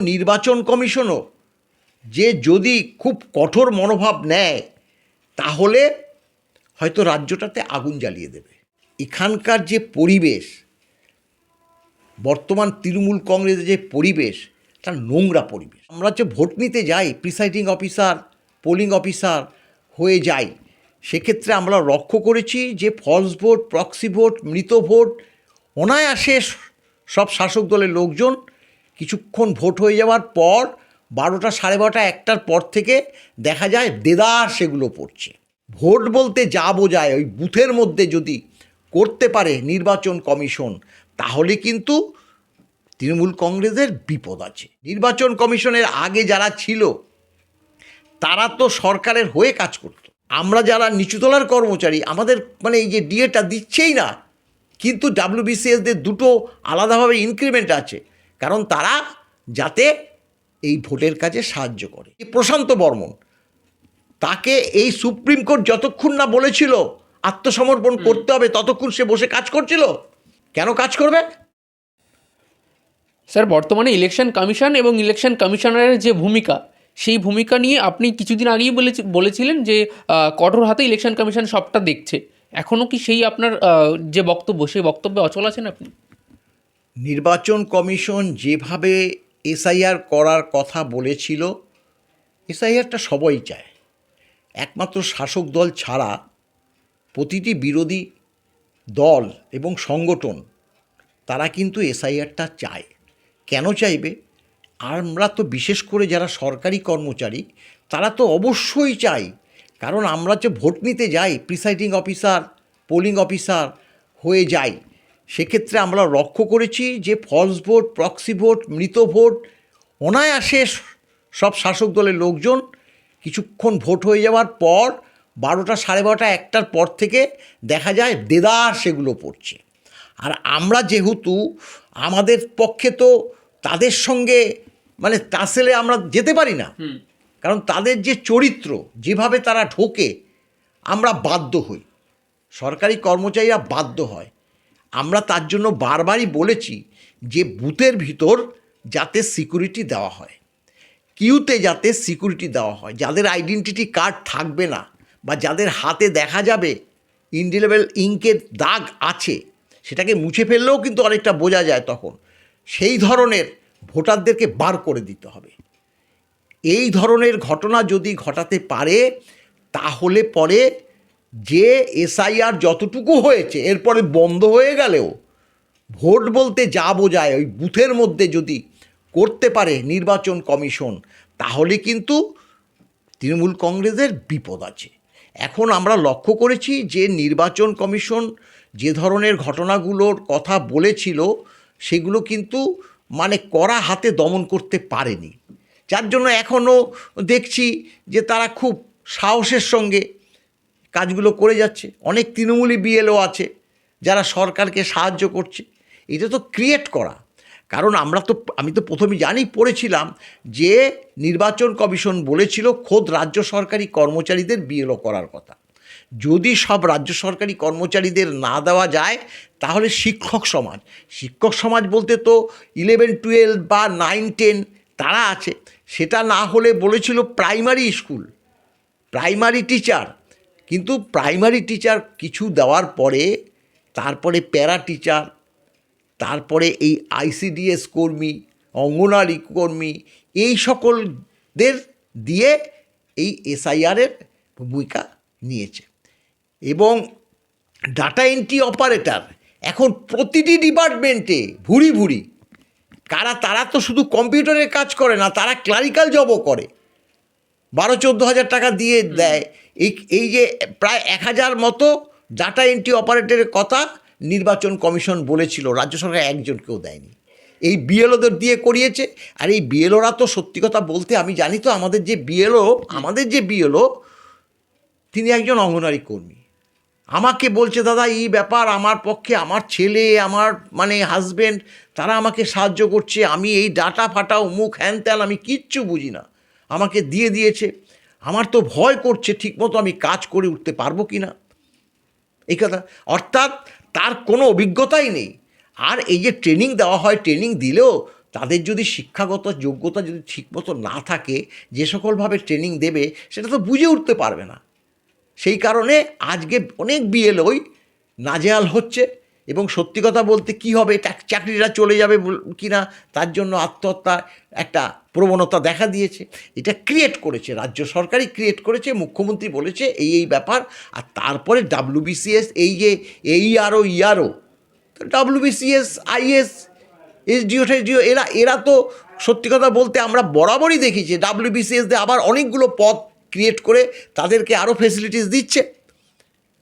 নির্বাচন কমিশনও যে যদি খুব কঠোর মনোভাব নেয় তাহলে হয়তো রাজ্যটাতে আগুন জ্বালিয়ে দেবে। এখানকার যে পরিবেশ, বর্তমান তৃণমূল কংগ্রেসের যে পরিবেশ, তার নোংরা পরিবেশ। আমরা যে ভোট নিতে যাই, প্রিসাইডিং অফিসার, পোলিং অফিসার হয়ে যাই, সেক্ষেত্রে আমরা লক্ষ্য করেছি যে ফলস ভোট, প্রক্সি ভোট, মৃত ভোট অনায়াসে সব শাসক দলের লোকজন কিছুক্ষণ ভোট হয়ে যাওয়ার পর 12টা, 12:30, 1টার পর থেকে দেখা যায় দেদার সেগুলো পড়ছে। ভোট বলতে যা বোঝায় ওই বুথের মধ্যে যদি করতে পারে নির্বাচন কমিশন, তাহলে কিন্তু তৃণমূল কংগ্রেসের বিপদ আছে। নির্বাচন কমিশনের আগে যারা ছিল তারা তো সরকারের হয়ে কাজ করত। আমরা যারা নিচুতলার কর্মচারী, আমাদের এই যে ডিএটা দিচ্ছেই না, কিন্তু ডাব্লিউবিসিএসদের দুটো আলাদাভাবে ইনক্রিমেন্ট আছে, কারণ তারা যাতে এই ভোটের কাজে সাহায্য করে। প্রশান্ত বর্মন, তাকে এই সুপ্রিম কোর্ট যতক্ষণ না বলেছিল আত্মসমর্পণ করতে হবে, ততক্ষণ সে বসে কাজ করছিল। কেন কাজ করবে? স্যার, বর্তমানে ইলেকশন কমিশন এবং ইলেকশন কমিশনারের যে ভূমিকা, সেই ভূমিকা নিয়ে আপনি কিছুদিন আগেই বলেছিলেন যে কঠোর হাতে ইলেকশন কমিশন সবটা দেখছে। এখনও কি সেই আপনার যে বক্তব্য, সেই বক্তব্যে অচল আছেন আপনি? নির্বাচন কমিশন যেভাবে এসআইআর করার কথা বলেছিল, এসআইআরটা সবাই চায়, একমাত্র শাসক দল ছাড়া প্রতিটি বিরোধী দল এবং সংগঠন তারা কিন্তু এসআইআরটা চায়। কেন চাইবে? আমরা তো বিশেষ করে যারা সরকারি কর্মচারী তারা তো অবশ্যই চাই, কারণ আমরা যে ভোট নিতে যাই, প্রিসাইডিং অফিসার, পোলিং অফিসার হয়ে যাই, সেক্ষেত্রে আমরা লক্ষ্য করেছি যে ফলস ভোট, প্রক্সি ভোট, মৃত ভোট অনায়াসে সব শাসক দলের লোকজন কিছুক্ষণ ভোট হয়ে যাওয়ার পর 12টা, 12:30, 1টার পর থেকে দেখা যায় দেদার সেগুলো পড়ছে। আর আমরা যেহেতু আমাদের পক্ষে তো তাদের সঙ্গে টাসেলে আমরা যেতে পারি না, কারণ তাদের যে চরিত্র, যেভাবে তারা ঢোকে, আমরা বাধ্য হই, সরকারি কর্মচারীরা বাধ্য হয়। আমরা তার জন্য বারবারই বলেছি যে বুথের ভিতর যাতে সিকিউরিটি দেওয়া হয়, কিউতে যাতে সিকিউরিটি দেওয়া হয়, যাদের আইডেন্টিটি কার্ড থাকবে না বা যাদের হাতে দেখা যাবে ইনডিলেবল ইঙ্কের দাগ আছে, সেটাকে মুছে ফেললেও কিন্তু অনেকটা বোঝা যায়, তখন সেই ধরনের ভোটারদেরকে বার করে দিতে হবে। এই ধরনের ঘটনা যদি ঘটাতে পারে, তাহলে পরে যে এসআইআর যতটুকু হয়েছে এরপরে বন্ধ হয়ে গেলেও ভোট বলতে যা বোঝায় ওই বুথের মধ্যে যদি করতে পারে নির্বাচন কমিশন, তাহলে কিন্তু তৃণমূল কংগ্রেসের বিপদ আছে। এখন আমরা লক্ষ্য করেছি যে নির্বাচন কমিশন যে ধরনের ঘটনাগুলোর কথা বলেছিল, সেগুলো কিন্তু কড়া হাতে দমন করতে পারেনি, যার জন্য এখনও দেখছি যে তারা খুব সাহসের সঙ্গে কাজগুলো করে যাচ্ছে। অনেক তৃণমূলী বিএলও আছে যারা সরকারকে সাহায্য করছে। এটা তো ক্রিয়েট করা, কারণ আমি তো প্রথমে পড়েছিলাম যে নির্বাচন কমিশন বলেছিল খোদ রাজ্য সরকারি কর্মচারীদের বিএলও করার কথা। যদি সব রাজ্য সরকারি কর্মচারীদের না দেওয়া যায়, তাহলে শিক্ষক সমাজ বলতে তো 11, 12 বা 9, 10 তারা আছে, সেটা না হলে বলেছিল প্রাইমারি স্কুল, প্রাইমারি টিচার। কিন্তু প্রাইমারি টিচার কিছু দেওয়ার পরে তারপরে প্যারা টিচার, তারপরে এই আইসিডিএস কর্মী, অঙ্গনওয়াড়ি কর্মী, এই সকলদের দিয়ে এই এসআইআরের ভূমিকা নিয়েছে। এবং ডাটা এন্ট্রি অপারেটর এখন প্রতিটি ডিপার্টমেন্টে ভুরি তারা তো শুধু কম্পিউটারের কাজ করে না, তারা ক্লারিক্যাল জবও করে, 12-14 হাজার টাকা দিয়ে দেয়। এই যে প্রায় 1000 মতো ডাটা এন্ট্রি অপারেটরের কথা নির্বাচন কমিশন বলেছিল, রাজ্য সরকার একজনকেও দেয়নি, এই বিএলওদের দিয়ে করিয়েছে। আর এই বিএলওরা তো সত্যি কথা বলতে, আমি জানি তো আমাদের যে বিএলও তিনি একজন অঙ্গনওয়াড়ি কর্মী। আমাকে বলছে, দাদা এই ব্যাপার আমার পক্ষে, আমার ছেলে, আমার হাজব্যান্ড, তারা আমাকে সাহায্য করছে, আমি এই ডাটা ফাটা অমুক হ্যান ত্যান আমি কিচ্ছু বুঝি না, আমাকে দিয়ে দিয়েছে, আমার তো ভয় করছে ঠিকমতো আমি কাজ করে উঠতে পারবো কি না, এই কথা। অর্থাৎ তার কোনো অভিজ্ঞতাই নেই। আর এই যে ট্রেনিং দেওয়া হয়, ট্রেনিং দিলেও তাদের যদি শিক্ষাগত যোগ্যতা যদি ঠিকমতো না থাকে, যে সকলভাবে ট্রেনিং দেবে সেটা তো বুঝে উঠতে পারবে না। সেই কারণে আজকে অনেক বিএলওই নাজেহাল হচ্ছে, এবং সত্যি কথা বলতে কী হবে, চাকরিটা চলে যাবে কি না তার জন্য আত্মহত্যার একটা প্রবণতা দেখা দিয়েছে। এটা ক্রিয়েট করেছে রাজ্য সরকারই ক্রিয়েট করেছে, মুখ্যমন্ত্রী বলেছে এই ব্যাপার। আর তারপরে WBCS এই যে এইআরও ইআরও, WBCS আইএস এসডিও এরা তো সত্যি কথা বলতে আমরা বরাবরই দেখেছি WBCS দিয়ে আবার অনেকগুলো পদ ক্রিয়েট করে তাদেরকে আরও ফেসিলিটিস দিচ্ছে।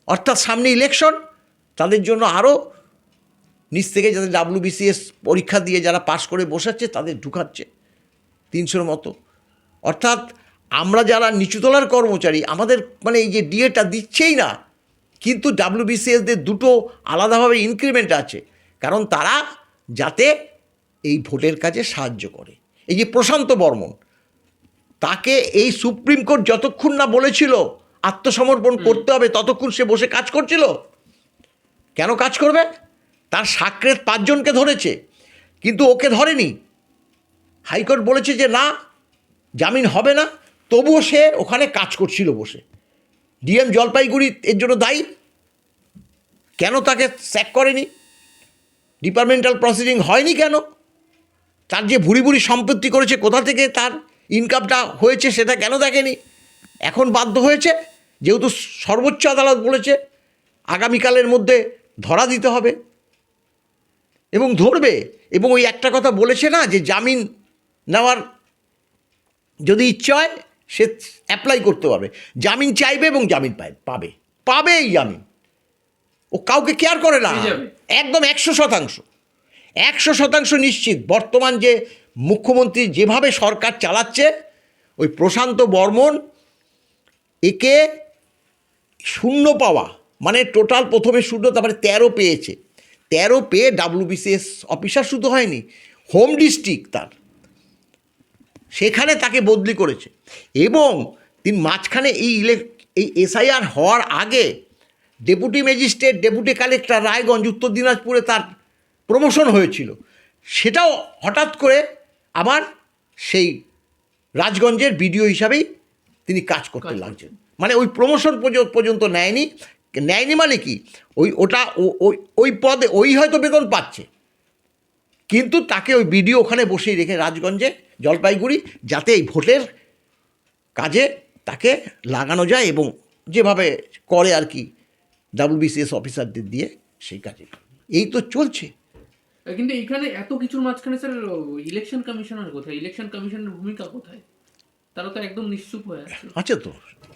অর্থাৎ সামনে ইলেকশন, তাদের জন্য আরও নিচ থেকে যাদের WBCS পরীক্ষা দিয়ে যারা পাশ করে বসাচ্ছে তাদের ঢুকাচ্ছে 300-র মতো। অর্থাৎ আমরা যারা নিচুতলার কর্মচারী আমাদের মানে এই যে ডিএটা দিচ্ছেই না, কিন্তু WBCSদের দুটো আলাদাভাবে ইনক্রিমেন্ট আছে, কারণ তারা যাতে এই ভোটের কাজে সাহায্য করে। এই যে প্রশান্ত বর্মন, তাকে এই সুপ্রিম কোর্ট যতক্ষণ না বলেছিল আত্মসমর্পণ করতে হবে ততক্ষণ সে বসে কাজ করছিল। কেন কাজ করবে? তার সাকরেত 5 জনকে ধরেছে, কিন্তু ওকে ধরেনি। হাইকোর্ট বলেছে যে না, জামিন হবে না, তবুও সে ওখানে কাজ করছিল বসে। ডিএম জলপাইগুড়ি এর জন্য দায়ী। কেন তাকে স্যাক করেনি? ডিপার্টমেন্টাল প্রসিডিং হয়নি কেন? তার যে ভুরি ভুরি সম্পত্তি করেছে, কোথা থেকে তার ইনকামটা হয়েছে সেটা কেন দেখেনি? এখন বাধ্য হয়েছে, যেহেতু সর্বোচ্চ আদালত বলেছে আগামীকালের মধ্যে ধরা দিতে হবে, এবং ধরবে। এবং ওই একটা কথা বলেছে না, যে জামিন নেওয়ার যদি ইচ্ছা হয় সে অ্যাপ্লাই করতে পারবে, জামিন চাইবে এবং জামিন পাবে এই জামিন। ও কাউকে কেয়ার করে না, একদম 100% নিশ্চিত। বর্তমান যে মুখ্যমন্ত্রী যেভাবে সরকার চালাচ্ছে, ওই প্রশান্ত বর্মন একে 0 পাওয়া মানে টোটাল প্রথমে 0, তারপরে 13 পেয়েছে। 13 পেয়ে WBCS অফিসার শুধু হয়নি, হোম ডিস্ট্রিক্ট তার, সেখানে তাকে বদলি করেছে। এবং তিনি মাঝখানে এই SIR হওয়ার আগে deputy magistrate, deputy collector Raiganj, উত্তর দিনাজপুরে তার প্রমোশন হয়েছিল। সেটাও হঠাৎ করে আবার সেই রাজগঞ্জের বিডিও হিসাবেই তিনি কাজ করতে লাগছেন। মানে ওই প্রমোশন পর্যন্ত নেয়নি মানে কি, ওই পদে ওই হয়তো বেতন পাচ্ছে, কিন্তু তাকে ওই বিডিও ওখানে বসেই রেখে রাজগঞ্জে, জলপাইগুড়ি, যাতে এই ভোটের কাজে তাকে লাগানো যায়, এবং যেভাবে করে আর কি WBCS অফিসারদের দিয়ে সেই কাজে। এই তো চলছে। কিন্তু এখানে এত কিছুর মাঝখানে স্যার ইলেকশন কমিশনার কোথায়? ইলেকশন কমিশনের ভূমিকা কোথায়? তারা তো একদম নিশ্চুপ হয়ে আছে।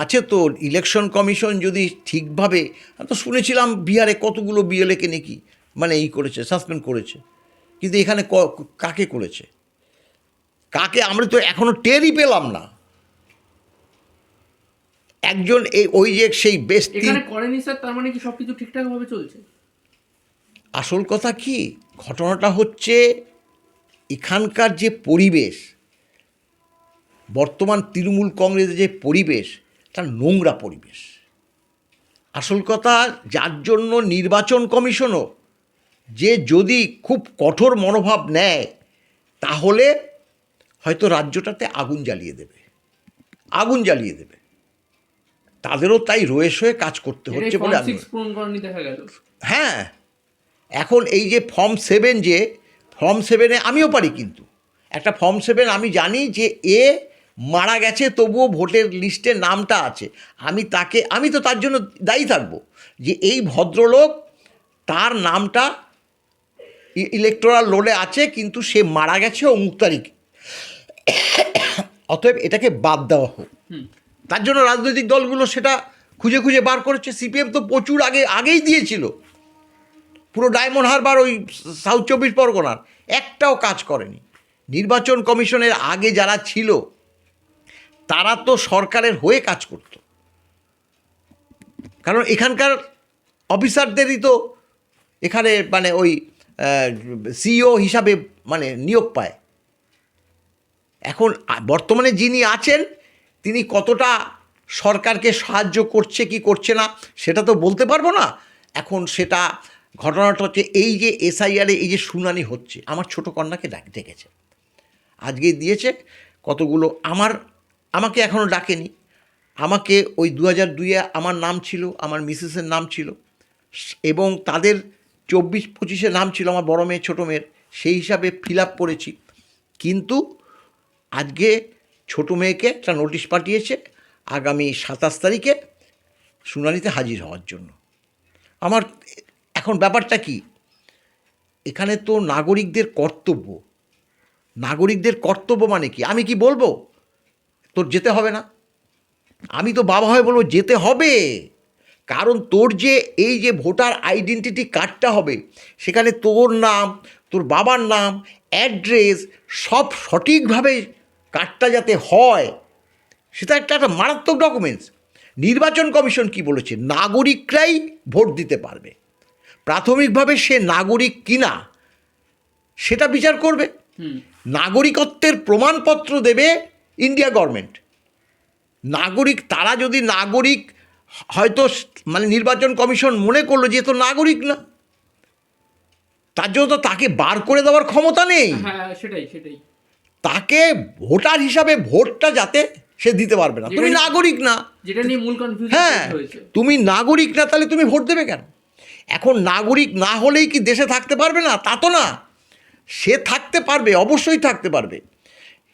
আছে তো ইলেকশন কমিশন যদি ঠিকভাবে, তো শুনেছিলাম বিহারে কতগুলো বিএলএকে নাকি মানে করেছে, সাসপেন্ড করেছে, কিন্তু এখানে কাকে করেছে, কাকে আমরা তো এখনো টেরই পেলাম না। একজন ওই যে সেই বেস্ট এখানে করেনি স্যার, তার মানে কি সব কিছু ঠিকঠাকভাবে চলছে? আসল কথা কি, ঘটনাটা হচ্ছে এখানকার যে পরিবেশ, বর্তমান তৃণমূল কংগ্রেসের যে পরিবেশ, তার নোংরা পরিবেশ। আসল কথা, যার জন্য নির্বাচন কমিশনও যে যদি খুব কঠোর মনোভাব নেয়, তাহলে হয়তো রাজ্যটাতে আগুন জ্বালিয়ে দেবে। তাদেরও তাই রয়ে শয়ে কাজ করতে হচ্ছে বলে দেখা গেল। হ্যাঁ, এখন এই যে ফর্ম 7 আমিও পারি, কিন্তু একটা ফর্ম 7 আমি জানি যে মারা গেছে, তবুও ভোটের লিস্টে নামটা আছে। আমি তো তার জন্য দায়ী থাকব যে এই ভদ্রলোক, তার নামটা ইলেকটোরাল রোলে আছে, কিন্তু সে মারা গেছে অমুক তারিখে, অতএব এটাকে বাদ দেওয়া হোক। তার জন্য রাজনৈতিক দলগুলো সেটা খুঁজে খুঁজে বার করেছে। CPM তো প্রচুর আগেই দিয়েছিল, পুরো ডায়মন্ড হারবার ওই সাউথ 24 পরগনার একটাও কাজ করেনি। নির্বাচন কমিশনের আগে যারা ছিল তারা তো সরকারের হয়ে কাজ করত, কারণ এখানকার অফিসারদেরই তো এখানে মানে ওই CEO হিসাবে মানে নিয়োগ পায়। এখন বর্তমানে যিনি আছেন তিনি কতটা সরকারকে সাহায্য করছে কি করছে না সেটা তো বলতে পারবো না। এখন সেটা ঘটনাটা হচ্ছে এই যে SIR এই যে শুনানি হচ্ছে, আমার ছোটো কন্যাকে ডেকেছে। আজকেই দিয়েছে কতগুলো। আমাকে এখনও ডাকেনি। আমাকে ওই 2002-এ আমার নাম ছিল, আমার মিসেসের নাম ছিল, এবং তাদের 24-25-এ নাম ছিল আমার বড় মেয়ে ছোটো মেয়ের, সেই হিসাবে ফিল আপ করেছি। কিন্তু আজকে ছোটো মেয়েকে একটা নোটিশ পাঠিয়েছে আগামী 27 তারিখে শুনানিতে হাজির হওয়ার জন্য। আমার এখন ব্যাপারটা কি, এখানে তো নাগরিকদের কর্তব্য মানে কি? আমি কি বলবো তোর যেতে হবে না? আমি তো বাবা হয়ে বলবো যেতে হবে, কারণ তোর যে এই যে ভোটার আইডেন্টিটি কার্ডটা হবে, সেখানে তোর নাম, তোর বাবার নাম, অ্যাড্রেস সব সঠিকভাবে কার্ডটা যাতে হয়, সেটা একটা মারাত্মক ডকুমেন্টস। নির্বাচন কমিশন কি বলেছে? নাগরিকরাই ভোট দিতে পারবে। প্রাথমিকভাবে সে নাগরিক কিনা সেটা বিচার করবে। নাগরিকত্বের প্রমাণপত্র দেবে ইন্ডিয়া গভর্নমেন্ট। তারা যদি নাগরিক হয়তো মানে নির্বাচন কমিশন মনে করলো যে তো নাগরিক না, তার জন্য তো তাকে বার করে দেওয়ার ক্ষমতা নেই। সেটাই তাকে ভোটার হিসাবে ভোটটা যাতে সে দিতে পারবে না। তুমি নাগরিক না, যেটা নিয়ে মূল কনফিউশন হ্যাঁ, তুমি নাগরিক না, তাহলে তুমি ভোট দেবে কেন? এখন নাগরিক না হলেই কি দেশে থাকতে পারবে না? তা তো না, সে থাকতে পারবে, অবশ্যই থাকতে পারবে।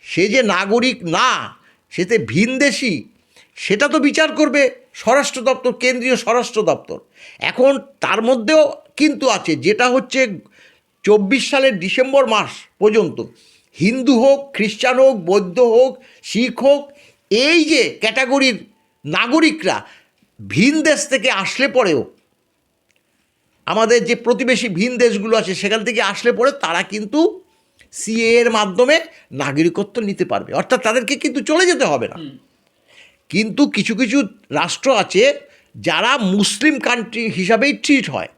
সে যে নাগরিক না, সেতে ভিনদেশী, সেটা তো বিচার করবে স্বরাষ্ট্র দপ্তর, কেন্দ্রীয় স্বরাষ্ট্র দপ্তর। এখন তার মধ্যেও কিন্তু আছে, যেটা হচ্ছে 24 সালের ডিসেম্বর মাস পর্যন্ত হিন্দু হোক, খ্রিস্টান হোক, বৌদ্ধ হোক, শিখ হোক, এই যে ক্যাটাগরির নাগরিকরা ভিন দেশ থেকে আসলে পরেও, আমাদের যে প্রতিবেশী ভিন দেশগুলো আছে সেখান থেকে আসলে পরে তারা কিন্তু সিএ এর মাধ্যমে নাগরিকত্ব নিতে পারবে, অর্থাৎ তাদেরকে কিন্তু চলে যেতে হবে না। কিন্তু কিছু কিছু রাষ্ট্র আছে যারা মুসলিম কান্ট্রি হিসাবেই ট্রিট হয়।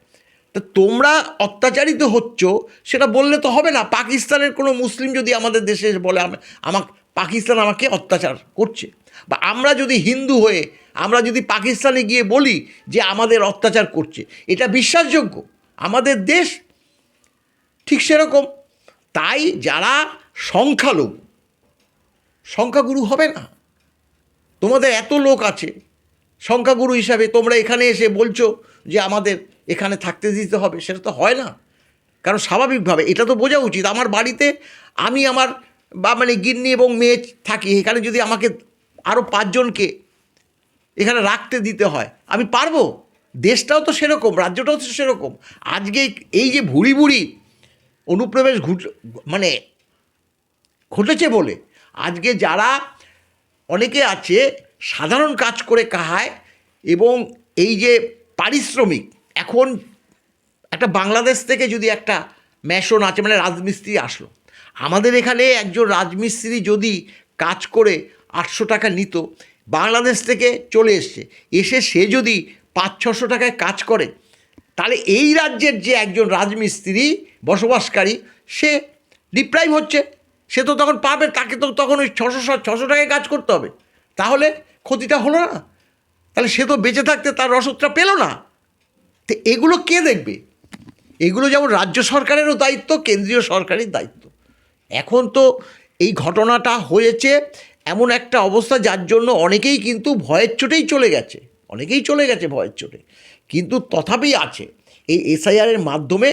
তো তোমরা অত্যাচারিত হচ্ছ সেটা বললে তো হবে না। পাকিস্তানের কোনো মুসলিম যদি আমাদের দেশে এসে বলে পাকিস্তান আমাকে অত্যাচার করছে, বা আমরা যদি হিন্দু হয়ে আমরা যদি পাকিস্তানে গিয়ে বলি যে আমাদের অত্যাচার করছে, এটা বিশ্বাসযোগ্য? আমাদের দেশ ঠিক সেরকম। তাই যারা সংখ্যাগুরু হবে না। তোমাদের এত লোক আছে, সংখ্যাগুরু হিসাবে তোমরা এখানে এসে বলছো যে আমাদের এখানে থাকতে দিতে হবে, সেটা তো হয় না। কারণ স্বাভাবিকভাবে এটা তো বোঝা উচিত, আমার বাড়িতে আমি আমার মানে গিন্নি এবং মেয়ে থাকি, এখানে যদি আমাকে আরও 5 জনকে এখানে রাখতে দিতে হয়, আমি পারবো? দেশটাও তো সেরকম, রাজ্যটাও তো সেরকম। আজকে এই যে ভুরি ভুরি অনুপ্রবেশ ঘটেছে বলে আজকে যারা অনেকে আছে সাধারণ কাজ করে খায়, এবং এই যে পারিশ্রমিক, এখন একটা বাংলাদেশ থেকে যদি একটা মেশন আছে, মানে রাজমিস্ত্রি আসলো, আমাদের এখানে একজন রাজমিস্ত্রি যদি কাজ করে 800 টাকা নিত, বাংলাদেশ থেকে চলে এসে সে যদি 500-600 টাকায় কাজ করে, তাহলে এই রাজ্যের যে একজন রাজমিস্ত্রি বসবাসকারী সে ডিপ্রাইভ হচ্ছে। সে তো তখন পাবে, তাকে তো তখন ওই 600 টাকায় কাজ করতে হবে। তাহলে ক্ষতিটা হলো না? তাহলে সে তো বেঁচে থাকতে তার রসদটা পেল না। তো এগুলো কে দেখবে? এগুলো যেমন রাজ্য সরকারেরও দায়িত্ব, কেন্দ্রীয় সরকারের দায়িত্ব। এখন তো এই ঘটনাটা হয়েছে এমন একটা অবস্থা, যার জন্য অনেকেই কিন্তু ভয়ের চোটেই চলে গেছে, ভয়ের চোটে। কিন্তু তথাপি আছে, এই এসআইআরের মাধ্যমে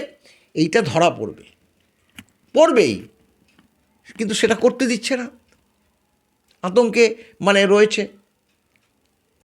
এইটা ধরা পড়বেই, কিন্তু সেটা করতে দিচ্ছে না, আতঙ্কে রয়েছে।